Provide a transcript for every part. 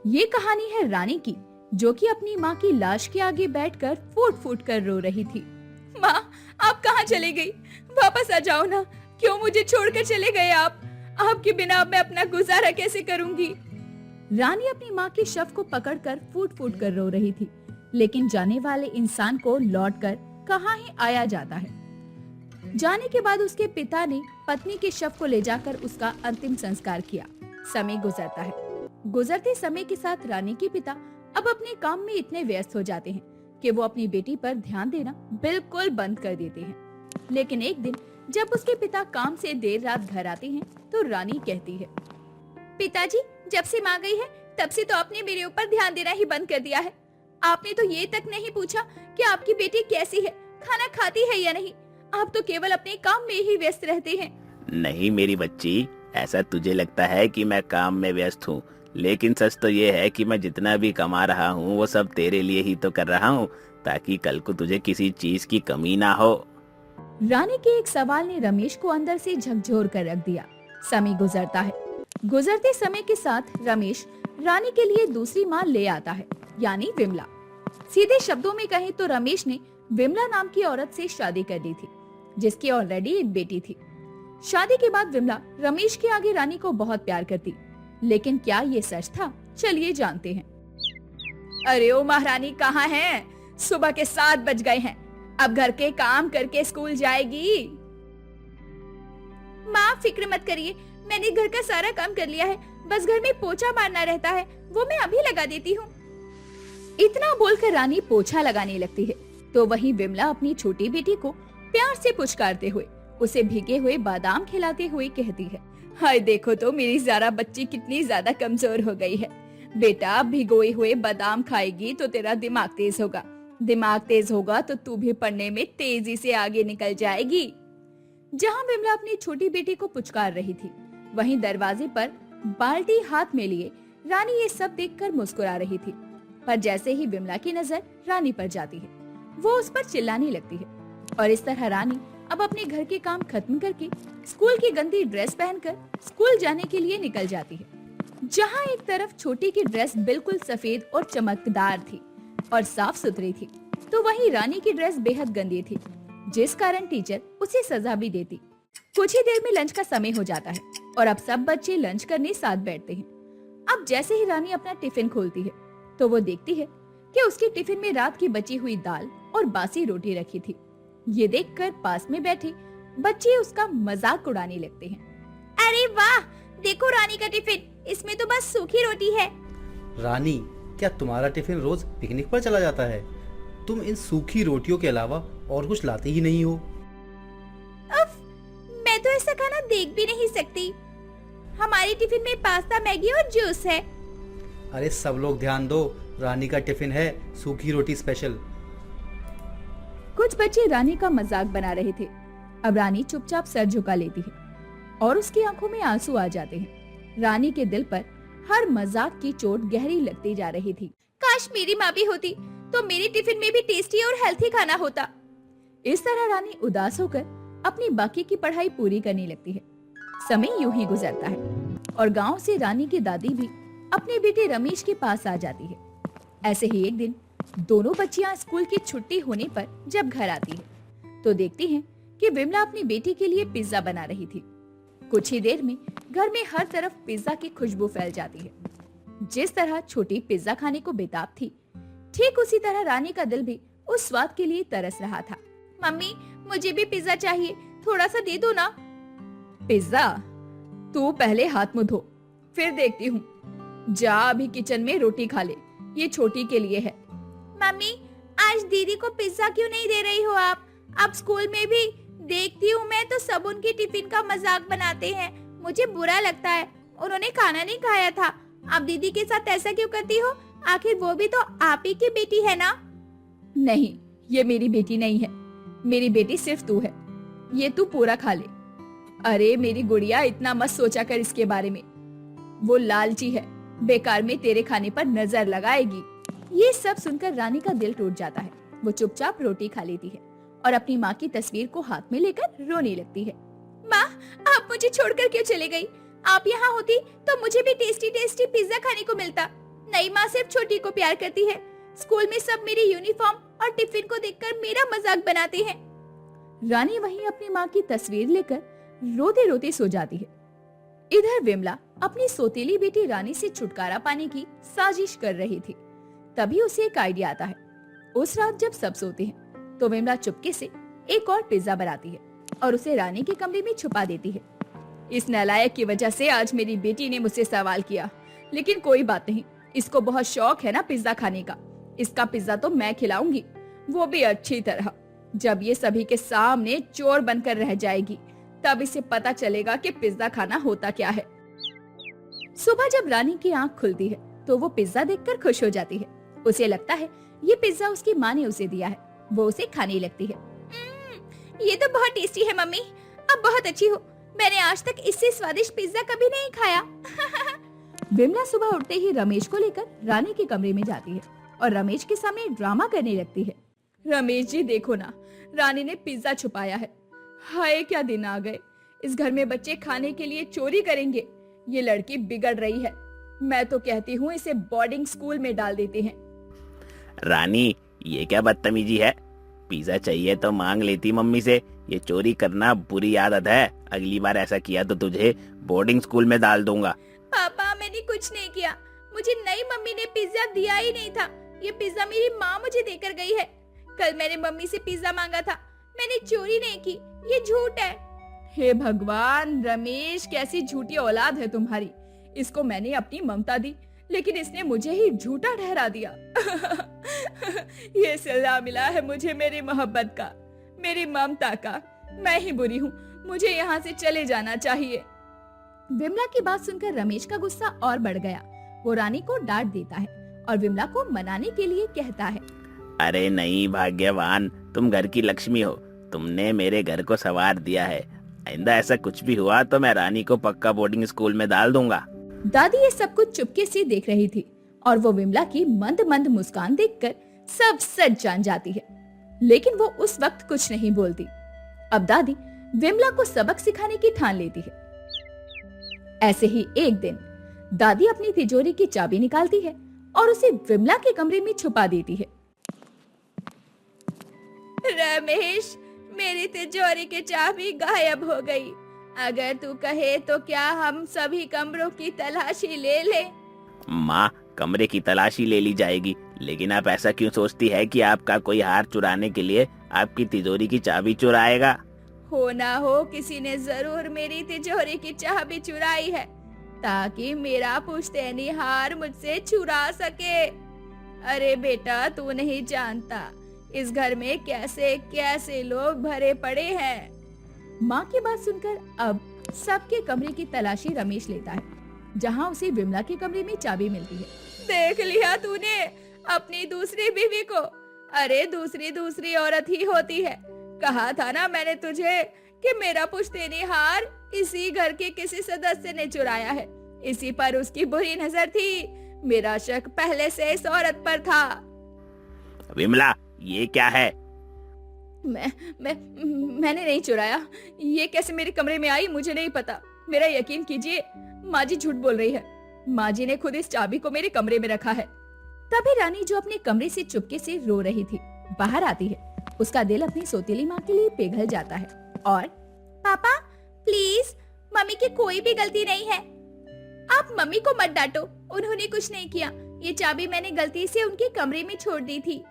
ये कहानी है रानी की, जो कि अपनी माँ की लाश के आगे बैठकर फूट फूट कर रो रही थी। माँ, आप कहाँ चले गई? वापस आ जाओ ना। क्यों मुझे छोड़कर चले गए आप? आपके बिना अब मैं अपना गुजारा कैसे करूंगी? रानी अपनी माँ के शव को पकड़कर फूट फूट कर रो रही थी, लेकिन जाने वाले इंसान को लौटकर कहाँ ही आया जाता है। जाने के बाद उसके पिता ने पत्नी के शव को ले जाकर उसका अंतिम संस्कार किया। समय गुजरता है। गुजरते समय के साथ रानी के पिता अब अपने काम में इतने व्यस्त हो जाते हैं कि वो अपनी बेटी पर ध्यान देना बिल्कुल बंद कर देते हैं। लेकिन एक दिन जब उसके पिता काम से देर रात घर आते हैं तो रानी कहती है, पिताजी, जब से माँ गई है तब से तो आपने मेरे ऊपर ध्यान देना ही बंद कर दिया है। आपने तो ये तक नहीं पूछा कि आपकी बेटी कैसी है, खाना खाती है या नहीं। आप तो केवल अपने काम में ही व्यस्त रहते हैं। नहीं मेरी बच्ची, ऐसा तुझे लगता है कि मैं काम में व्यस्त हूँ, लेकिन सच तो ये है कि मैं जितना भी कमा रहा हूँ वो सब तेरे लिए ही तो कर रहा हूँ, ताकि कल को तुझे किसी चीज की कमी ना हो। रानी के एक सवाल ने रमेश को अंदर से झकझोर कर रख दिया। समय गुजरता है। गुजरते समय के साथ रमेश रानी के लिए दूसरी माँ ले आता है, यानी विमला। सीधे शब्दों में कहें तो रमेश ने विमला नाम की औरत से शादी कर ली थी, जिसकी ऑलरेडी एक बेटी थी। शादी के बाद विमला रमेश के आगे रानी को बहुत प्यार करती, लेकिन क्या ये सच था? चलिए जानते हैं। अरे ओ महारानी, कहाँ हैं? सुबह के 7 बज गए हैं। अब घर के काम करके स्कूल जाएगी। माँ, फिक्र मत करिए, मैंने घर का सारा काम कर लिया है, बस घर में पोछा मारना रहता है, वो मैं अभी लगा देती हूँ। इतना बोलकर रानी पोछा लगाने लगती है, तो वहीं विमला अपनी छोटी बेटी को प्यार से पुचकारते हुए उसे भीगे हुए बादाम खिलाते हुए कहती है, हाय देखो तो मेरी ज़ारा बच्ची कितनी ज्यादा कमजोर हो गई है। बेटा, भिगोए हुए बादाम खाएगी तो तेरा दिमाग तेज होगा, दिमाग तेज होगा तो तू भी पढ़ने में तेजी से आगे निकल जाएगी। जहाँ विमला अपनी छोटी बेटी को पुचकार रही थी, वहीं दरवाजे पर बाल्टी हाथ में लिए रानी ये सब देखकर मुस्कुरा रही थी। पर जैसे ही विमला की नजर रानी पर जाती है, वो उस पर चिल्लाने लगती है। और इस तरह रानी अब अपने घर के काम खत्म करके स्कूल की गंदी ड्रेस पहनकर स्कूल जाने के लिए निकल जाती है। जहाँ एक तरफ छोटी की ड्रेस बिल्कुल सफेद और चमकदार थी और साफ सुथरी थी, तो वहीं रानी की ड्रेस बेहद गंदी थी, जिस कारण टीचर उसे सजा भी देती। कुछ ही देर में लंच का समय हो जाता है और अब सब बच्चे लंच करने साथ बैठते हैं। अब जैसे ही रानी अपना टिफिन खोलती है, तो वो देखती है कि उसके टिफिन में रात की बची हुई दाल और बासी रोटी रखी थी। ये देखकर पास में बैठे बच्चे उसका मजाक उड़ाने लगते हैं। अरे वाह, देखो रानी का टिफिन, इसमें तो बस सूखी रोटी है। रानी, क्या तुम्हारा टिफिन रोज पिकनिक पर चला जाता है? तुम इन सूखी रोटियों के अलावा और कुछ लाते ही नहीं हो। उफ, मैं तो ऐसा खाना देख भी नहीं सकती। हमारे टिफिन में पास्ता, मैगी और जूस है। अरे सब लोग ध्यान दो, रानी का टिफिन है सूखी रोटी स्पेशल। कुछ बच्चे रानी का मजाक बना रहे थे। अब रानी चुपचाप सर झुका लेती है और उसकी आंखों में आंसू आ जाते हैं। रानी के दिल पर हर मजाक की चोट गहरी लगती जा रही थी। काश मेरी माँ भी होती तो मेरे टिफिन में भी टेस्टी और हेल्थी खाना होता। इस तरह रानी उदास होकर अपनी बाकी की पढ़ाई पूरी करने लगती है। समय यूं ही गुजरता है और गांव से रानी की दादी भी अपने बेटे रमेश के पास आ जाती है। ऐसे ही एक दिन दोनों बच्चियां स्कूल की छुट्टी होने पर जब घर आती है, तो देखती हैं कि विमला अपनी बेटी के लिए पिज्जा बना रही थी। कुछ ही देर में घर में हर तरफ पिज्जा की खुशबू फैल जाती है। जिस तरह छोटी पिज्जा खाने को बेताब थी, ठीक उसी तरह रानी का दिल भी उस स्वाद के लिए तरस रहा था। मम्मी, मुझे भी पिज्जा चाहिए, थोड़ा सा दे दो ना। पिज्जा? तू पहले हाथ मुंह धो, फिर देखती हूँ। जा अभी किचन में रोटी खा ले, ये छोटी के लिए है। मम्मी, आज दीदी को पिज्जा क्यों नहीं दे रही हो आप? अब स्कूल में भी देखती हूँ मैं तो सब उनके टिफिन का मजाक बनाते हैं, मुझे बुरा लगता है। उन्होंने खाना नहीं खाया था, आप दीदी के साथ ऐसा क्यों करती हो? आखिर वो भी तो आप ही की बेटी है ना? नहीं, ये मेरी बेटी नहीं है, मेरी बेटी सिर्फ तू है, ये तू पूरा खा ले। अरे मेरी गुड़िया, इतना मत सोचा कर इसके बारे में, वो लालची है, बेकार में तेरे खाने पर नजर लगाएगी। ये सब सुनकर रानी का दिल टूट जाता है। वो चुपचाप रोटी खा लेती है और अपनी माँ की तस्वीर को हाथ में लेकर रोने लगती है। माँ, आप मुझे छोड़कर क्यों चले गई? आप यहाँ होती तो मुझे भी टेस्टी टेस्टी पिज्जा खाने को मिलता। नई माँ सिर्फ छोटी को प्यार करती है। स्कूल में सब मेरी यूनिफॉर्म और टिफिन को देखकर मेरा मजाक बनाते हैं। रानी वहीं अपनी माँ की तस्वीर लेकर रोते रोते सो जाती है। इधर विमला अपनी सौतेली बेटी रानी से छुटकारा पाने की साजिश कर रही थी। तभी उसे एक आइडिया आता है। उस रात जब सब सोते हैं तो विमला चुपके से एक और पिज्जा बनाती है और उसे रानी के कमरे में छुपा देती है। इस नालायक की वजह से आज मेरी बेटी ने मुझसे सवाल किया, लेकिन कोई बात नहीं, इसको बहुत शौक है ना पिज्जा खाने का। इसका पिज्जा तो मैं खिलाऊंगी, वो भी अच्छी तरह। जब ये सभी के सामने चोर बनकर रह जाएगी तब इसे पता चलेगा कि पिज्जा खाना होता क्या है। सुबह जब रानी की आंख खुलती है तो वो पिज्जा देखकर खुश हो जाती है। उसे लगता है ये पिज्जा उसकी माँ ने उसे दिया है। वो उसे खाने लगती है। ये तो बहुत टेस्टी है मम्मी, अब बहुत अच्छी हो। मैंने आज तक इससे स्वादिष्ट पिज्जा कभी नहीं खाया। विमला सुबह उठते ही रमेश को लेकर रानी के कमरे में जाती है और रमेश के सामने ड्रामा करने लगती है। रमेश जी देखो ना, रानी ने पिज्जा छुपाया है। हाय क्या दिन आ गए, इस घर में बच्चे खाने के लिए चोरी करेंगे। ये लड़की बिगड़ रही है। मैं तो कहती हूँ इसे बोर्डिंग स्कूल में डाल देते हैं। रानी, ये क्या बदतमीजी है? पिज्जा चाहिए तो मांग लेती मम्मी से। ये चोरी करना बुरी आदत है। अगली बार ऐसा किया तो तुझे बोर्डिंग स्कूल में डाल दूंगा। पापा मैंने कुछ नहीं किया, मुझे नई मम्मी ने पिज्जा दिया ही नहीं था। ये पिज्जा मेरी माँ मुझे देकर गई है। कल मैंने मम्मी से पिज्जा मांगा था, मैंने चोरी नहीं की, ये झूठ है। हे भगवान, रमेश कैसी झूठी औलाद है तुम्हारी। इसको मैंने अपनी ममता दी लेकिन इसने मुझे ही झूठा ठहरा दिया। ये सिला मिला है मुझे मेरी मोहब्बत का, मेरी ममता का। मैं ही बुरी हूँ, मुझे यहाँ से चले जाना चाहिए। विमला की बात सुनकर रमेश का गुस्सा और बढ़ गया। वो रानी को डांट देता है और विमला को मनाने के लिए कहता है, अरे नहीं भाग्यवान, तुम घर की लक्ष्मी हो। तुमने मेरे घर को संवार दिया है। आइंदा ऐसा कुछ भी हुआ तो मैं रानी को पक्का बोर्डिंग स्कूल में डाल दूंगा। दादी ये सब कुछ चुपके से देख रही थी और वो विमला की मंद मंद मुस्कान देखकर सब सच जान जाती है, लेकिन वो उस वक्त कुछ नहीं बोलती। अब दादी विमला को सबक सिखाने की ठान लेती है। ऐसे ही एक दिन दादी अपनी तिजोरी की चाबी निकालती है और उसे विमला के कमरे में छुपा देती है। रमेश, मेरी तिजोरी की चाबी गायब हो गई। अगर तू कहे तो क्या हम सभी कमरों की तलाशी ले ले? माँ, कमरे की तलाशी ले ली जाएगी, लेकिन आप ऐसा क्यों सोचती है कि आपका कोई हार चुराने के लिए आपकी तिजोरी की चाबी चुराएगा? हो ना हो किसी ने जरूर मेरी तिजोरी की चाबी चुराई है ताकि मेरा पुश्तैनी हार मुझसे चुरा सके। अरे बेटा, तू नहीं जानता इस घर में कैसे कैसे लोग भरे पड़े हैं। माँ की बात सुनकर अब सबके कमरे की तलाशी रमेश लेता है, जहाँ उसे विमला के कमरे में चाबी मिलती है। देख लिया तूने अपनी दूसरी बीवी को? अरे दूसरी औरत ही होती है। कहा था ना मैंने तुझे कि मेरा पुश्तैनी हार इसी घर के किसी सदस्य ने चुराया है। इसी पर उसकी बुरी नजर थी। मेरा शक पहले से इस औरत पर था। विमला, ये क्या है? मैंने नहीं चुराया। ये कैसे मेरे कमरे में आई मुझे नहीं पता। मेरा यकीन कीजिए, माँ जी झूठ बोल रही है। माँ जी ने खुद इस चाबी को मेरे कमरे में रखा है। तभी रानी, जो अपने कमरे से चुपके से रो रही थी, बाहर आती है। उसका दिल अपनी सौतेली माँ के लिए पिघल जाता है और पापा प्लीज, मम्मी की कोई भी गलती नहीं है। आप मम्मी को मत डांटो, उन्होंने कुछ नहीं किया। ये चाबी मैंने गलती से उनके कमरे में छोड़ दी थी।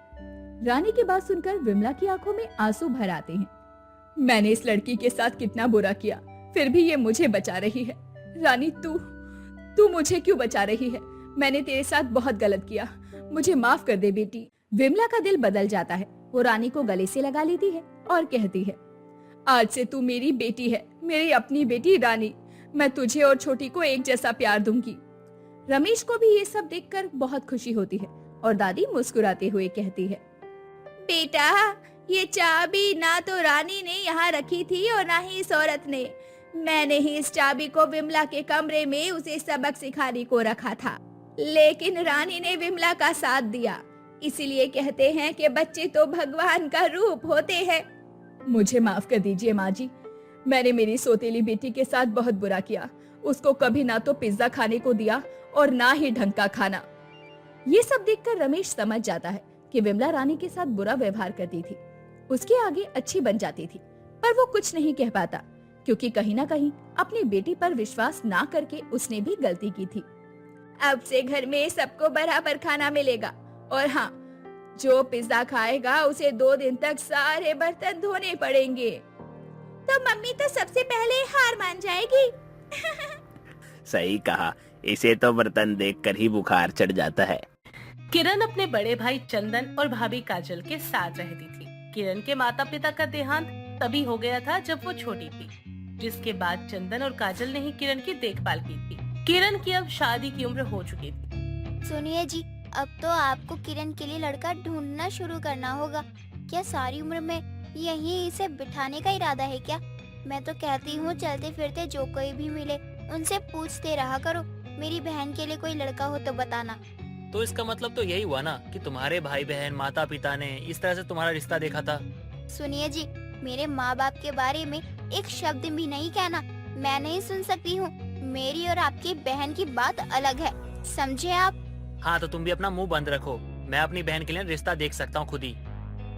रानी की बात सुनकर विमला की आंखों में आंसू भर आते हैं। मैंने इस लड़की के साथ कितना बुरा किया, फिर भी ये मुझे बचा रही है। रानी, तू मुझे क्यों बचा रही है? मैंने तेरे साथ बहुत गलत किया, मुझे माफ कर दे बेटी। विमला का दिल बदल जाता है। वो रानी को गले से लगा लेती है और कहती है, आज से तू मेरी बेटी है, मेरी अपनी बेटी रानी। मैं तुझे और छोटी को एक जैसा प्यार दूंगी। रमेश को भी ये सब देखकर बहुत खुशी होती है और दादी मुस्कुराते हुए कहती है, बेटा, ये चाबी ना तो रानी ने यहाँ रखी थी और ना ही इस औरत ने। मैंने ही इस चाबी को विमला के कमरे में उसे सबक सिखाने को रखा था, लेकिन रानी ने विमला का साथ दिया। इसीलिए कहते हैं कि बच्चे तो भगवान का रूप होते हैं। मुझे माफ कर दीजिए माँ जी, मैंने मेरी सौतेली बेटी के साथ बहुत बुरा किया। उसको कभी ना तो पिज्जा खाने को दिया और ना ही ढंग का खाना। ये सब देखकर रमेश समझ जाता है कि विमला रानी के साथ बुरा व्यवहार करती थी, उसके आगे अच्छी बन जाती थी, पर वो कुछ नहीं कह पाता क्योंकि कहीं ना कहीं अपनी बेटी पर विश्वास ना करके उसने भी गलती की थी। अब से घर में सबको बराबर खाना मिलेगा और हाँ, जो पिज्जा खाएगा उसे 2 दिन तक सारे बर्तन धोने पड़ेंगे। तो मम्मी तो सबसे पहले हार मान जाएगी। सही कहा, इसे तो बर्तन देखकर ही बुखार चढ़ जाता है। किरण अपने बड़े भाई चंदन और भाभी काजल के साथ रहती थी। किरण के माता पिता का देहांत तभी हो गया था जब वो छोटी थी, जिसके बाद चंदन और काजल ने ही किरण की देखभाल की थी। किरण की अब शादी की उम्र हो चुकी थी। सुनिए जी, अब तो आपको किरण के लिए लड़का ढूंढना शुरू करना होगा। क्या सारी उम्र में यहीं इसे बिठाने का इरादा है क्या? मैं तो कहती हूँ चलते फिरते जो कोई भी मिले उनसे पूछते रहा करो। मेरी बहन के लिए कोई लड़का हो तो बताना। तो इसका मतलब तो यही हुआ ना कि तुम्हारे भाई बहन माता पिता ने इस तरह से तुम्हारा रिश्ता देखा था। सुनिए जी, मेरे माँ बाप के बारे में एक शब्द भी नहीं कहना। मैं नहीं सुन सकती हूँ। मेरी और आपकी बहन की बात अलग है, समझे आप? हाँ, तो तुम भी अपना मुंह बंद रखो। मैं अपनी बहन के लिए रिश्ता देख सकता हूँ खुद ही।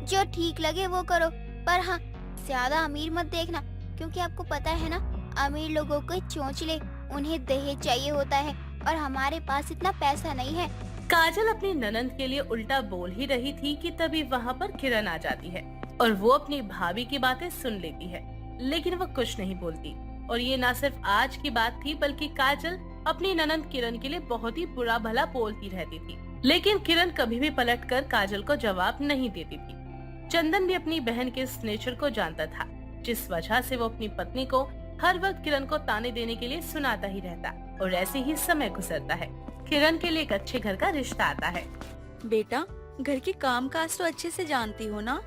जो ठीक लगे वो करो, पर हाँ, ज्यादा अमीर मत देखना, क्योंकि आपको पता है ना, अमीर लोगों को चोंचले, उन्हें दहेज चाहिए होता है और हमारे पास इतना पैसा नहीं है। काजल अपनी ननंद के लिए उल्टा बोल ही रही थी कि तभी वहाँ पर किरण आ जाती है और वो अपनी भाभी की बातें सुन लेती है, लेकिन वो कुछ नहीं बोलती। और ये न सिर्फ आज की बात थी, बल्कि काजल अपनी ननंद किरण के लिए बहुत ही बुरा भला बोलती रहती थी, लेकिन किरण कभी भी पलटकर काजल को जवाब नहीं देती थी। चंदन भी अपनी बहन के इस नेचर को जानता था, जिस वजह से वो अपनी पत्नी को हर वक्त किरण को ताने देने के लिए सुनाता ही रहता और ऐसे ही समय गुजरता है। किरण के लिए एक अच्छे घर का रिश्ता आता है। बेटा, घर के काम काज तो अच्छे से जानती हो ना?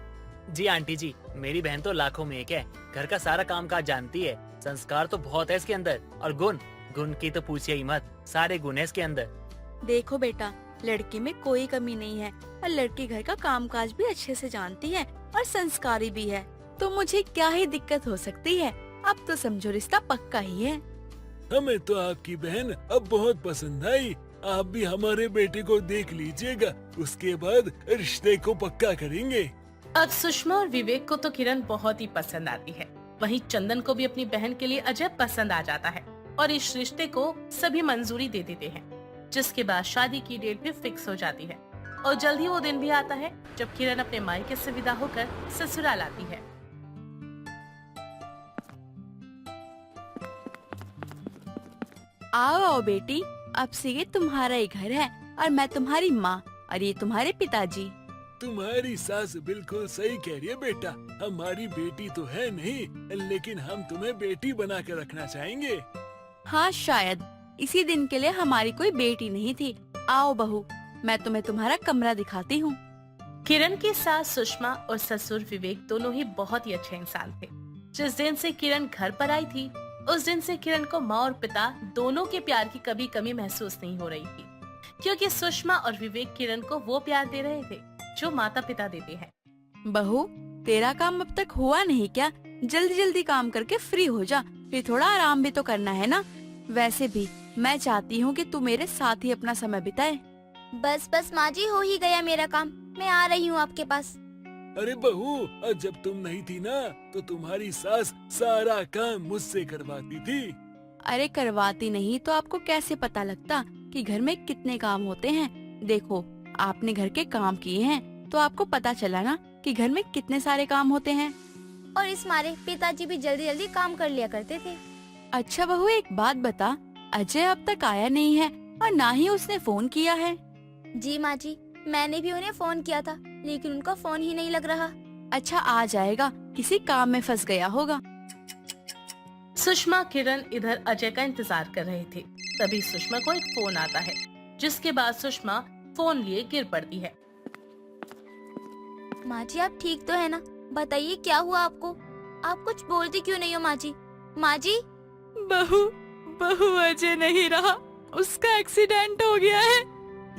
जी आंटी जी, मेरी बहन तो लाखों में एक है। घर का सारा काम काज जानती है। संस्कार तो बहुत है इसके अंदर, और गुण की तो पूछिए ही मत। सारे गुण है इसके अंदर। देखो बेटा, लड़के में कोई कमी नहीं है और लड़की घर का कामकाज भी अच्छे से जानती है और संस्कारी भी है, तो मुझे क्या ही दिक्कत हो सकती है। अब तो समझो रिश्ता पक्का ही है। हमें तो आपकी बहन अब बहुत पसंद आई। आप भी हमारे बेटे को देख लीजिएगा, उसके बाद रिश्ते को पक्का करेंगे। अब सुषमा और विवेक को तो किरण बहुत ही पसंद आती है, वहीं चंदन को भी अपनी बहन के लिए अजय पसंद आ जाता है और इस रिश्ते को सभी मंजूरी दे देते हैं, जिसके बाद शादी की डेट भी फिक्स हो जाती है। और जल्द ही वो दिन भी आता है जब किरण अपने मायके से विदा होकर ससुराल आती है। आओ आओ बेटी, अब से ये तुम्हारा ही घर है और मैं तुम्हारी माँ और ये तुम्हारे पिताजी। तुम्हारी सास बिल्कुल सही कह रही है बेटा। हमारी बेटी तो है नहीं, लेकिन हम तुम्हें बेटी बना के रखना चाहेंगे। हाँ, शायद इसी दिन के लिए हमारी कोई बेटी नहीं थी। आओ बहू, मैं तुम्हें तुम्हारा कमरा दिखाती हूँ। किरण की सास सुषमा और ससुर विवेक दोनों ही बहुत ही अच्छे इंसान थे। जिस दिन से किरण घर पर आई थी, उस दिन से किरण को माँ और पिता दोनों के प्यार की कभी कमी महसूस नहीं हो रही थी, क्योंकि सुषमा और विवेक किरण को वो प्यार दे रहे थे जो माता पिता देते हैं। बहू, तेरा काम अब तक हुआ नहीं क्या? जल्दी जल्दी काम करके फ्री हो जा, फिर थोड़ा आराम भी तो करना है ना। वैसे भी मैं चाहती हूँ कि तू मेरे साथ ही अपना समय बिताए। बस बस माँ जी, हो ही गया मेरा काम। मैं आ रही हूँ आपके पास। अरे बहू, जब तुम नहीं थी ना, तो तुम्हारी सास सारा काम मुझसे करवाती थी। अरे करवाती नहीं तो आपको कैसे पता लगता कि घर में कितने काम होते हैं? देखो, आपने घर के काम किए हैं तो आपको पता चला ना कि घर में कितने सारे काम होते हैं। और इस मारे पिताजी भी जल्दी जल्दी काम कर लिया करते थे। अच्छा बहू, एक बात बता, अजय अब तक आया नहीं है और ना ही उसने फोन किया है। जी माँ जी, मैंने भी उन्हें फोन किया था, लेकिन उनका फोन ही नहीं लग रहा। अच्छा, आ जाएगा, किसी काम में फंस गया होगा। सुषमा किरण इधर अजय का इंतजार कर रहे थे। तभी सुषमा को एक फोन आता है, जिसके बाद सुषमा फोन लिए गिर पड़ती है। माँ जी, आप ठीक तो है ना? बताइए क्या हुआ आपको? आप कुछ बोलती क्यों नहीं हो माँ जी? माँ जी, बहू अजय नहीं रहा, उसका एक्सीडेंट हो गया है।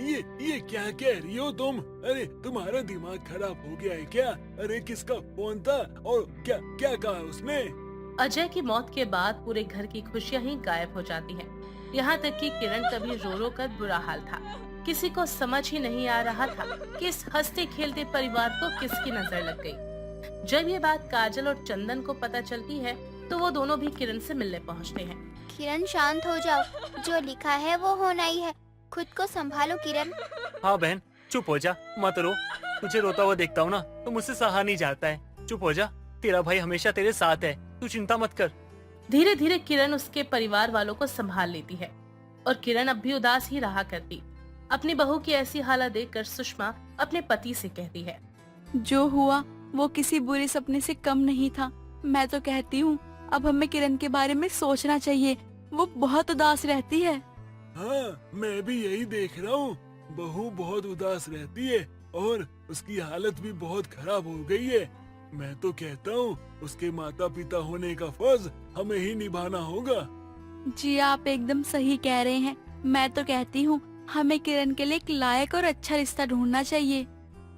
ये क्या कह रही हो तुम? अरे तुम्हारा दिमाग खराब हो गया है क्या? अरे किसका फोन था और क्या क्या कहा उसने? अजय की मौत के बाद पूरे घर की खुशियां ही गायब हो जाती हैं। यहाँ तक कि किरण का भी रो रो कर बुरा हाल था। किसी को समझ ही नहीं आ रहा था कि इस हंसते खेलते परिवार को किसकी नजर लग गई। जब ये बात काजल और चंदन को पता चलती है तो वो दोनों भी किरण से मिलने पहुँचते हैं। किरण शांत हो जाओ, जो लिखा है वो होना ही है। खुद को संभालो किरण। हाँ बहन, चुप हो जा, मत रो। तुझे रोता हुआ देखता हूँ ना तो मुझसे सहा नहीं जाता है। चुप हो जा, तेरा भाई हमेशा तेरे साथ है, तू चिंता मत कर। धीरे धीरे किरण उसके परिवार वालों को संभाल लेती है और किरण अब भी उदास ही रहा करती। अपनी बहू की ऐसी हालत देखकर सुषमा अपने पति से कहती है, जो हुआ वो किसी बुरे सपने से कम नहीं था। मैं तो कहती हूँ अब हमें किरण के बारे में सोचना चाहिए, वो बहुत उदास रहती है। हाँ, मैं भी यही देख रहा हूँ। बहू बहुत उदास रहती है और उसकी हालत भी बहुत खराब हो गई है। मैं तो कहता हूँ उसके माता पिता होने का फर्ज हमें ही निभाना होगा। जी आप एकदम सही कह रहे हैं। मैं तो कहती हूँ हमें किरण के लिए एक लायक और अच्छा रिश्ता ढूंढना चाहिए।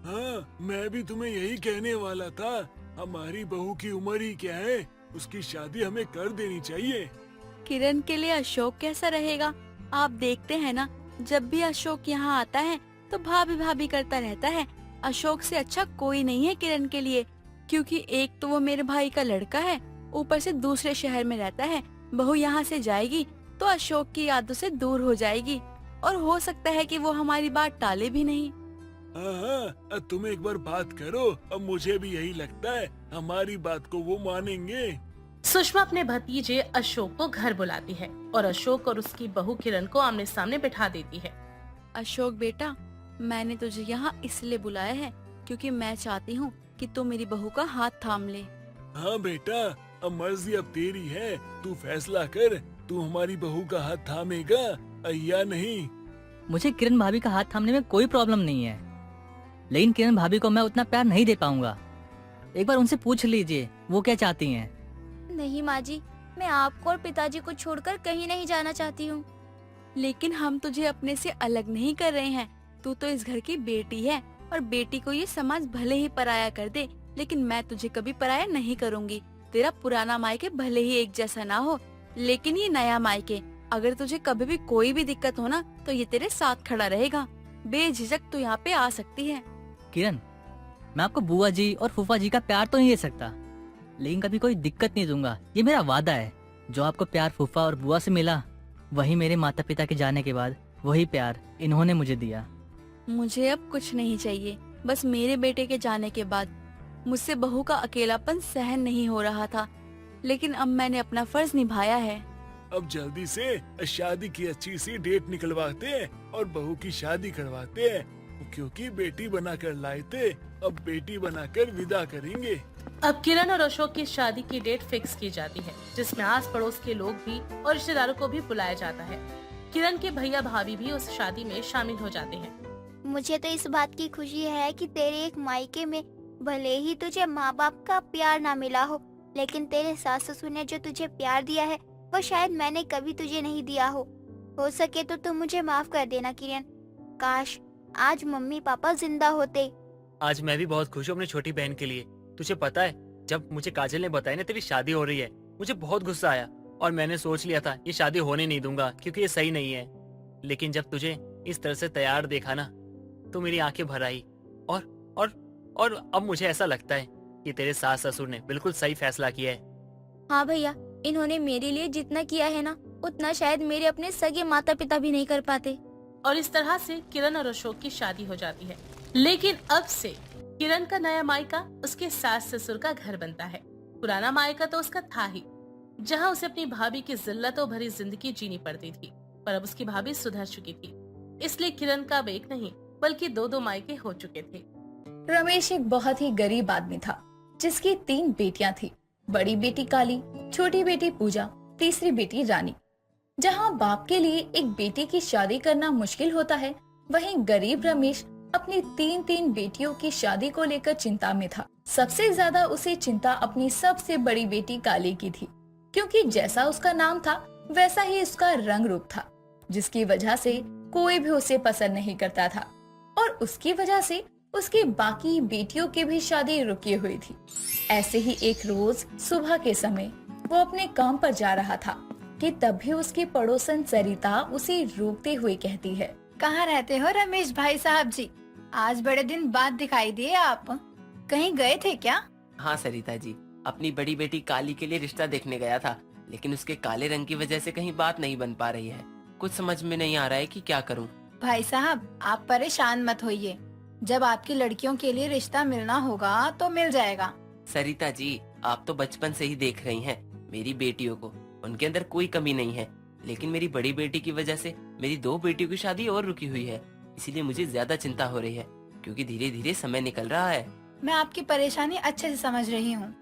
हाँ, मैं भी तुम्हें यही कहने वाला था। हमारी बहू की उम्र ही क्या है, उसकी शादी हमें कर देनी चाहिए। किरण के लिए अशोक कैसा रहेगा? आप देखते हैं ना, जब भी अशोक यहाँ आता है तो भाभी भाभी करता रहता है। अशोक से अच्छा कोई नहीं है किरण के लिए, क्योंकि एक तो वो मेरे भाई का लड़का है, ऊपर से दूसरे शहर में रहता है। बहू यहाँ से जाएगी तो अशोक की यादों से दूर हो जाएगी और हो सकता है कि वो हमारी बात टाले भी नहीं। हाँ, तुम एक बार बात करो। अब मुझे भी यही लगता है, हमारी बात को वो मानेंगे। सुषमा अपने भतीजे अशोक को घर बुलाती है और अशोक और उसकी बहू किरण को आमने सामने बिठा देती है। अशोक बेटा, मैंने तुझे यहाँ इसलिए बुलाया है क्योंकि मैं चाहती हूँ कि तू मेरी बहू का हाथ थाम ले। हाँ बेटा, अब मर्जी अब तेरी है, तू फैसला कर। तू हमारी बहू का हाथ थामेगा या नहीं? मुझे किरण भाभी का हाथ थामने में कोई प्रॉब्लम नहीं है, लेकिन किरण भाभी को मैं उतना प्यार नहीं दे पाऊंगा। एक बार उनसे पूछ लीजिए वो क्या चाहती हैं। नहीं माँ जी, मैं आपको और पिताजी को छोड़कर कहीं नहीं जाना चाहती हूँ। लेकिन हम तुझे अपने से अलग नहीं कर रहे हैं। तू तो इस घर की बेटी है और बेटी को ये समाज भले ही पराया कर दे, लेकिन मैं तुझे कभी पराया नहीं करूँगी। तेरा पुराना मायके भले ही एक जैसा ना हो, लेकिन ये नया मायके, अगर तुझे कभी भी कोई भी दिक्कत हो ना तो ये तेरे साथ खड़ा रहेगा। बेझिझक तू यहाँ पे आ सकती है। किरण, मैं आपको बुआ जी और फूफा जी का प्यार तो नहीं दे सकता, लेकिन कभी कोई दिक्कत नहीं दूंगा, ये मेरा वादा है। जो आपको प्यार फूफा और बुआ से मिला, वही मेरे माता पिता के जाने के बाद वही प्यार इन्होंने मुझे दिया। मुझे अब कुछ नहीं चाहिए, बस मेरे बेटे के जाने के बाद मुझसे बहू का अकेलापन सहन नहीं हो रहा था, लेकिन अब मैंने अपना फर्ज निभाया है। अब जल्दी से शादी की अच्छी सी डेट निकलवाते हैं और बहू की शादी करवाते हैं, क्योंकि बेटी बनाकर लाए थे, अब बेटी बनाकर विदा करेंगे। अब किरण और अशोक की शादी की डेट फिक्स की जाती है, जिसमें आस पड़ोस के लोग भी और रिश्तेदारों को भी बुलाया जाता है। किरण के भैया भाभी भी उस शादी में शामिल हो जाते हैं। मुझे तो इस बात की खुशी है कि तेरे एक मायके में भले ही तुझे माँ बाप का प्यार ना मिला हो, लेकिन तेरे सास ससुर ने जो तुझे प्यार दिया है वो शायद मैंने कभी तुझे नहीं दिया हो सके तो तुम मुझे माफ कर देना किरण। काश आज मम्मी पापा जिंदा होते। आज मैं भी बहुत खुश हूँ अपनी छोटी बहन के लिए। तुझे पता है, जब मुझे काजल ने बताया ना तेरी शादी हो रही है, मुझे बहुत गुस्सा आया और मैंने सोच लिया था ये शादी होने नहीं दूंगा क्योंकि ये सही नहीं है। लेकिन जब तुझे इस तरह से तैयार देखा ना तो मेरी आंखें भर आई और अब मुझे ऐसा लगता है कि तेरे सास ससुर ने बिल्कुल सही फैसला किया है। हाँ भैया, इन्होंने मेरे लिए जितना किया है ना उतना शायद मेरे अपने सगे माता पिता भी नहीं कर पाते। और इस तरह से किरण और अशोक की शादी हो जाती है। लेकिन अब से किरण का नया मायका उसके सास ससुर का घर बनता है। पुराना मायका तो उसका था ही, जहाँ उसे अपनी भाभी की जिल्लतों भरी जिंदगी जीनी पड़ती थी, पर अब उसकी भाभी सुधर चुकी थी, इसलिए किरण का अब एक नहीं बल्कि दो मायके हो चुके थे। रमेश एक बहुत ही गरीब आदमी था, जिसकी 3 बेटियां थी। बड़ी बेटी काली, छोटी बेटी पूजा, तीसरी बेटी रानी। जहां बाप के लिए एक बेटी की शादी करना मुश्किल होता है, वहीं गरीब रमेश अपनी 3 बेटियों की शादी को लेकर चिंता में था। सबसे ज्यादा उसे चिंता अपनी सबसे बड़ी बेटी काली की थी, क्योंकि जैसा उसका नाम था वैसा ही उसका रंग रूप था, जिसकी वजह से कोई भी उसे पसंद नहीं करता था और उसकी वजह से उसकी बाकी बेटियों की भी शादी रुकी हुई थी। ऐसे ही एक रोज सुबह के समय वो अपने काम पर जा रहा था कि तभी उसकी पड़ोसन सरिता उसे रोकते हुए कहती है। कहाँ रहते हो रमेश भाई साहब जी? आज बड़े दिन बाद दिखाई दिए आप। कहीं गए थे क्या? हाँ सरिता जी, अपनी बड़ी बेटी काली के लिए रिश्ता देखने गया था, लेकिन उसके काले रंग की वजह से कहीं बात नहीं बन पा रही है। कुछ समझ में नहीं आ रहा है कि क्या करूं। भाई साहब आप परेशान मत होइए, जब आपकी लड़कियों के लिए रिश्ता मिलना होगा तो मिल जाएगा। सरिता जी, आप तो बचपन से ही देख रही हैं मेरी बेटियों को, उनके अंदर कोई कमी नहीं है, लेकिन मेरी बड़ी बेटी की वजह से मेरी 2 बेटियों की शादी और रुकी हुई है। इसीलिए मुझे ज्यादा चिंता हो रही है, क्योंकि धीरे धीरे समय निकल रहा है। मैं आपकी परेशानी अच्छे से समझ रही हूँ।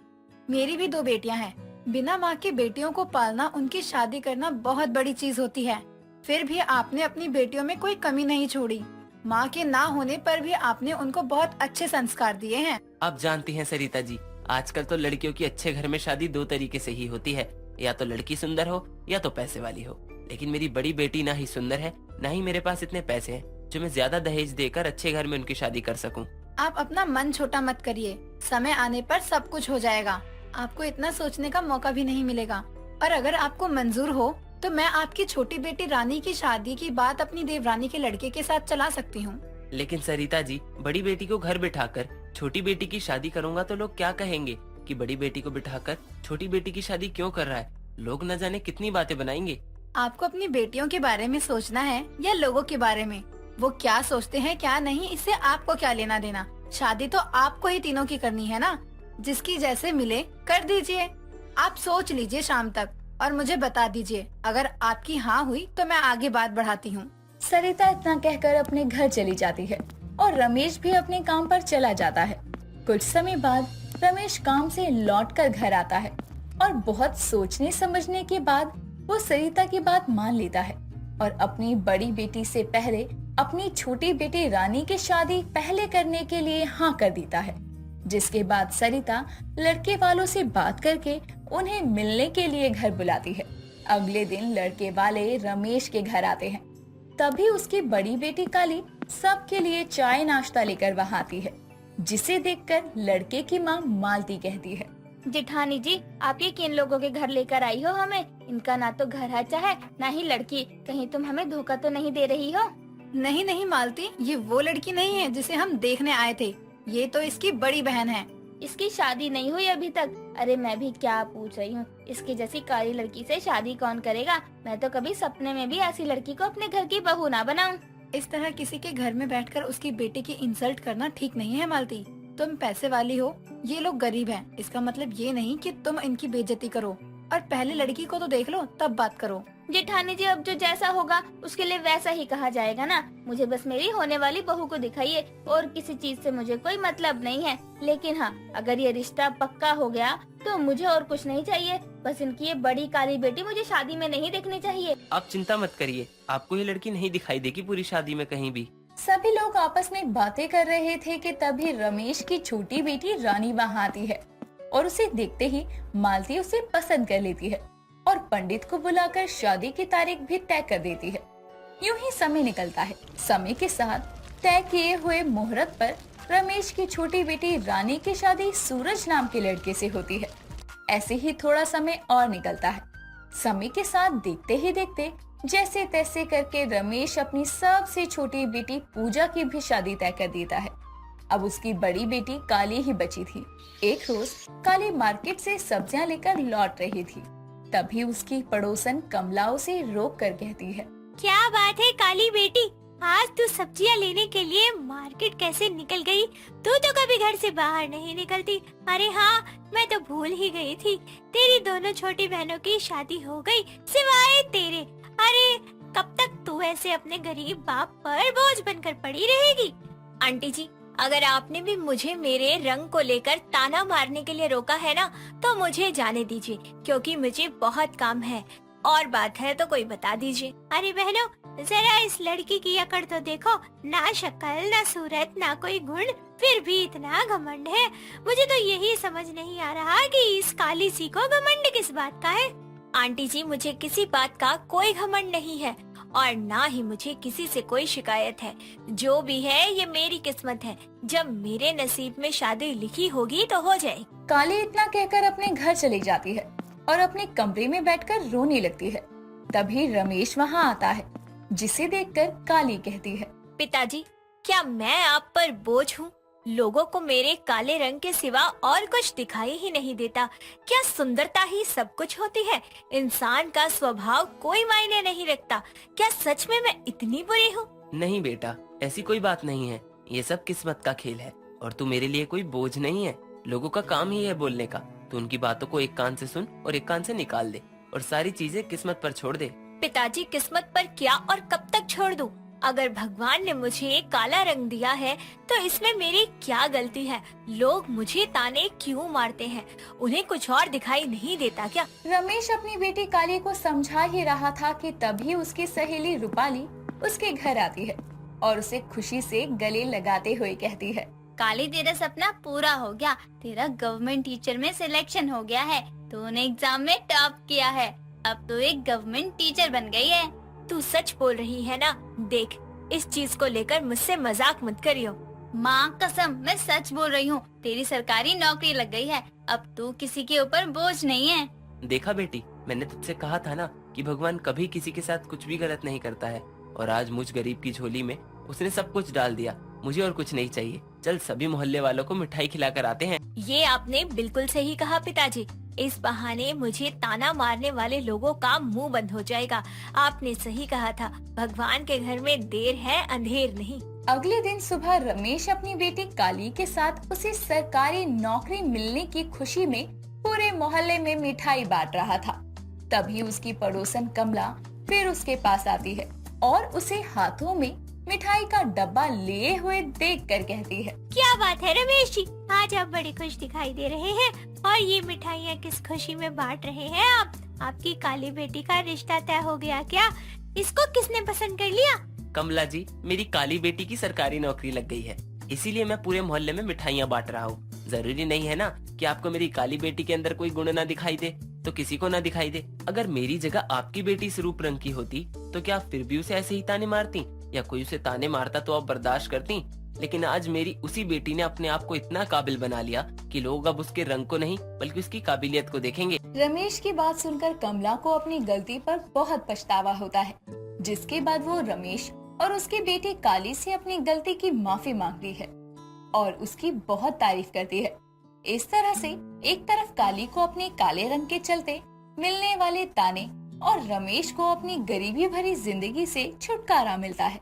मेरी भी 2 बेटियाँ हैं। बिना माँ की बेटियों को पालना, उनकी शादी करना बहुत बड़ी चीज होती है। फिर भी आपने अपनी बेटियों में कोई कमी नहीं छोड़ी। माँ के ना होने पर भी आपने उनको बहुत अच्छे संस्कार दिए हैं। आप जानती हैं सरिता जी, आजकल तो लड़कियों की अच्छे घर में शादी 2 तरीके से ही होती है, या तो लड़की सुंदर हो या तो पैसे वाली हो। लेकिन मेरी बड़ी बेटी ना ही सुंदर है, ना ही मेरे पास इतने पैसे हैं जो मैं ज्यादा दहेज देकर अच्छे घर में उनकी शादी कर सकूं। आप अपना मन छोटा मत करिए, समय आने पर सब कुछ हो जाएगा। आपको इतना सोचने का मौका भी नहीं मिलेगा। और अगर आपको मंजूर हो तो मैं आपकी छोटी बेटी रानी की शादी की बात अपनी देवरानी के लड़के के साथ चला सकती हूँ। लेकिन सरिता जी, बड़ी बेटी को घर बिठाकर छोटी बेटी की शादी करूंगा तो लोग क्या कहेंगे कि बड़ी बेटी को बिठाकर छोटी बेटी की शादी क्यों कर रहा है। लोग न जाने कितनी बातें बनाएंगे। आपको अपनी बेटियों के बारे में सोचना है या लोगों के बारे में? वो क्या सोचते हैं क्या नहीं, इससे आपको क्या लेना देना। शादी तो आपको ही तीनों की करनी है ना। जिसकी जैसे मिले कर दीजिए। आप सोच लीजिए शाम तक और मुझे बता दीजिए। अगर आपकी हाँ हुई तो मैं आगे बात बढ़ाती हूँ। सरिता इतना कहकर अपने घर चली जाती है और रमेश भी अपने काम पर चला जाता है। कुछ समय बाद रमेश काम से लौटकर घर आता है और बहुत सोचने समझने के बाद वो सरिता की बात मान लेता है और अपनी बड़ी बेटी से पहले अपनी छोटी बेटी रानी की शादी पहले करने के लिए हाँ कर देता है। जिसके बाद सरिता लड़के वालों से बात करके उन्हें मिलने के लिए घर बुलाती है। अगले दिन लड़के वाले रमेश के घर आते हैं। तभी उसकी बड़ी बेटी काली सबके लिए चाय नाश्ता लेकर वहाँ आती है, जिसे देखकर लड़के की माँ मालती कहती है, जेठानी जी, आप ये किन लोगों के घर लेकर आई हो हमें? इनका ना तो घर अच्छा है ना ही लड़की। कहीं तुम हमें धोखा तो नहीं दे रही हो? नहीं नहीं मालती, ये वो लड़की नहीं है जिसे हम देखने आए थे। ये तो इसकी बड़ी बहन है। इसकी शादी नहीं हुई अभी तक? अरे मैं भी क्या पूछ रही हूँ, इसकी जैसी काली लड़की से शादी कौन करेगा? मैं तो कभी सपने में भी ऐसी लड़की को अपने घर की बहू ना बनाऊं। इस तरह किसी के घर में बैठकर उसकी बेटी की इंसल्ट करना ठीक नहीं है मालती। तुम पैसे वाली हो, ये लोग गरीब हैं। इसका मतलब ये नहीं कि तुम इनकी बेइज्जती करो। और पहले लड़की को तो देख लो तब बात करो। जेठानी जी, अब जो जैसा होगा उसके लिए वैसा ही कहा जाएगा ना। मुझे बस मेरी होने वाली बहू को दिखाइए और किसी चीज से मुझे कोई मतलब नहीं है। लेकिन हाँ, अगर ये रिश्ता पक्का हो गया तो मुझे और कुछ नहीं चाहिए। बस इनकी ये बड़ी काली बेटी मुझे शादी में नहीं देखनी चाहिए। आप चिंता मत करिए, आपको ये लड़की नहीं दिखाई देगी पूरी शादी में कहीं भी। सभी लोग आपस में बातें कर रहे थे कि तभी रमेश की छोटी बेटी रानी वहाँ आती है और उसे देखते ही मालती उसे पसंद कर लेती है और पंडित को बुलाकर शादी की तारीख भी तय कर देती है। यूं ही समय निकलता है। समय के साथ तय किए हुए मुहूर्त पर रमेश की छोटी बेटी रानी की शादी सूरज नाम के लड़के से होती है। ऐसे ही थोड़ा समय और निकलता है। समय के साथ देखते ही देखते जैसे तैसे करके रमेश अपनी सबसे छोटी बेटी पूजा की भी शादी तय कर देता है। अब उसकी बड़ी बेटी काली ही बची थी। एक रोज काली मार्केट से सब्जियां लेकर लौट रही थी। तभी उसकी पड़ोसन कमला उसे रोक कर कहती है, क्या बात है काली बेटी, आज तू सब्जियां लेने के लिए मार्केट कैसे निकल गई? तू तो कभी घर से बाहर नहीं निकलती। अरे हाँ, मैं तो भूल ही गई थी, तेरी दोनों छोटी बहनों की शादी हो गई सिवाय तेरे। अरे कब तक तू ऐसे अपने गरीब बाप पर बोझ बनकर पड़ी रहेगी? आंटी जी, अगर आपने भी मुझे मेरे रंग को लेकर ताना मारने के लिए रोका है ना, तो मुझे जाने दीजिए, क्योंकि मुझे बहुत काम है। और बात है तो कोई बता दीजिए। अरे बहनों, जरा इस लड़की की अकड़ तो देखो, ना शक्ल ना सूरत ना कोई गुण, फिर भी इतना घमंड है। मुझे तो यही समझ नहीं आ रहा कि इस काली सी को घमंड किस बात का है। आंटी जी, मुझे किसी बात का कोई घमंड नहीं है और ना ही मुझे किसी से कोई शिकायत है। जो भी है ये मेरी किस्मत है। जब मेरे नसीब में शादी लिखी होगी तो हो जाए। काली इतना कहकर अपने घर चली जाती है। और अपने कमरे में बैठकर रोने लगती है। तभी रमेश वहाँ आता है, जिसे देखकर काली कहती है, पिताजी, क्या मैं आप पर बोझ हूँ? लोगों को मेरे काले रंग के सिवा और कुछ दिखाई ही नहीं देता। क्या सुंदरता ही सब कुछ होती है? इंसान का स्वभाव कोई मायने नहीं रखता। क्या सच में मैं इतनी बुरी हूँ? नहीं बेटा, ऐसी कोई बात नहीं है। ये सब किस्मत का खेल है और तू मेरे लिए कोई बोझ नहीं है। लोगों का काम ही है बोलने का। तू उनकी बातों को एक कान से सुन और एक कान से निकाल दे और सारी चीजें किस्मत पर छोड़ दे। पिताजी, किस्मत पर क्या और कब तक छोड़ दूं? अगर भगवान ने मुझे काला रंग दिया है तो इसमें मेरी क्या गलती है? लोग मुझे ताने क्यों मारते हैं? उन्हें कुछ और दिखाई नहीं देता क्या? रमेश अपनी बेटी काली को समझा ही रहा था कि तभी उसकी सहेली रूपाली उसके घर आती है और उसे खुशी से गले लगाते हुए कहती है, काली, तेरा सपना पूरा हो गया। तेरा गवर्नमेंट टीचर में सिलेक्शन हो गया है। तूने एग्जाम में टॉप किया है। अब तू एक गवर्नमेंट टीचर बन गई है। तू सच बोल रही है ना? देख, इस चीज को लेकर मुझसे मजाक मत करियो। माँ कसम, मैं सच बोल रही हूँ। तेरी सरकारी नौकरी लग गई है। अब तू किसी के ऊपर बोझ नहीं है। देखा बेटी, मैंने तुझसे कहा था ना कि भगवान कभी किसी के साथ कुछ भी गलत नहीं करता है। और आज मुझ गरीब की झोली में उसने सब कुछ डाल दिया। मुझे और कुछ नहीं चाहिए। चल सभी मोहल्ले वालों को मिठाई खिलाकर आते हैं। ये आपने बिल्कुल सही कहा पिताजी। इस बहाने मुझे ताना मारने वाले लोगों का मुंह बंद हो जाएगा। आपने सही कहा था, भगवान के घर में देर है अंधेर नहीं। अगले दिन सुबह रमेश अपनी बेटी काली के साथ उसे सरकारी नौकरी मिलने की खुशी में पूरे मोहल्ले में मिठाई बांट रहा था। तभी उसकी पड़ोसन कमला फिर उसके पास आती है और उसे हाथों में मिठाई का डब्बा लिए हुए देखकर कहती है, क्या बात है रमेश जी, आज आप बड़े खुश दिखाई दे रहे हैं। और ये मिठाइयाँ किस खुशी में बांट रहे हैं आप? आपकी काली बेटी का रिश्ता तय हो गया क्या? इसको किसने पसंद कर लिया? कमला जी, मेरी काली बेटी की सरकारी नौकरी लग गई है, इसीलिए मैं पूरे मोहल्ले में मिठाइयाँ बांट रहा हूँ। जरूरी नहीं है ना कि आपको मेरी काली बेटी के अंदर कोई गुण ना दिखाई दे तो किसी को ना दिखाई दे। अगर मेरी जगह आपकी बेटी इस रूप रंग की होती तो क्या आप फिर भी उसे ऐसे ही ताने मारती, या कोई उसे ताने मारता तो आप बर्दाश्त करती? लेकिन आज मेरी उसी बेटी ने अपने आप को इतना काबिल बना लिया कि लोग अब उसके रंग को नहीं बल्कि उसकी काबिलियत को देखेंगे। रमेश की बात सुनकर कमला को अपनी गलती पर बहुत पछतावा होता है, जिसके बाद वो रमेश और उसकी बेटी काली से अपनी गलती की माफी मांगती है और उसकी बहुत तारीफ करती है। इस तरह से एक तरफ काली को अपने काले रंग के चलते मिलने वाले ताने और रमेश को अपनी गरीबी भरी जिंदगी से छुटकारा मिलता है।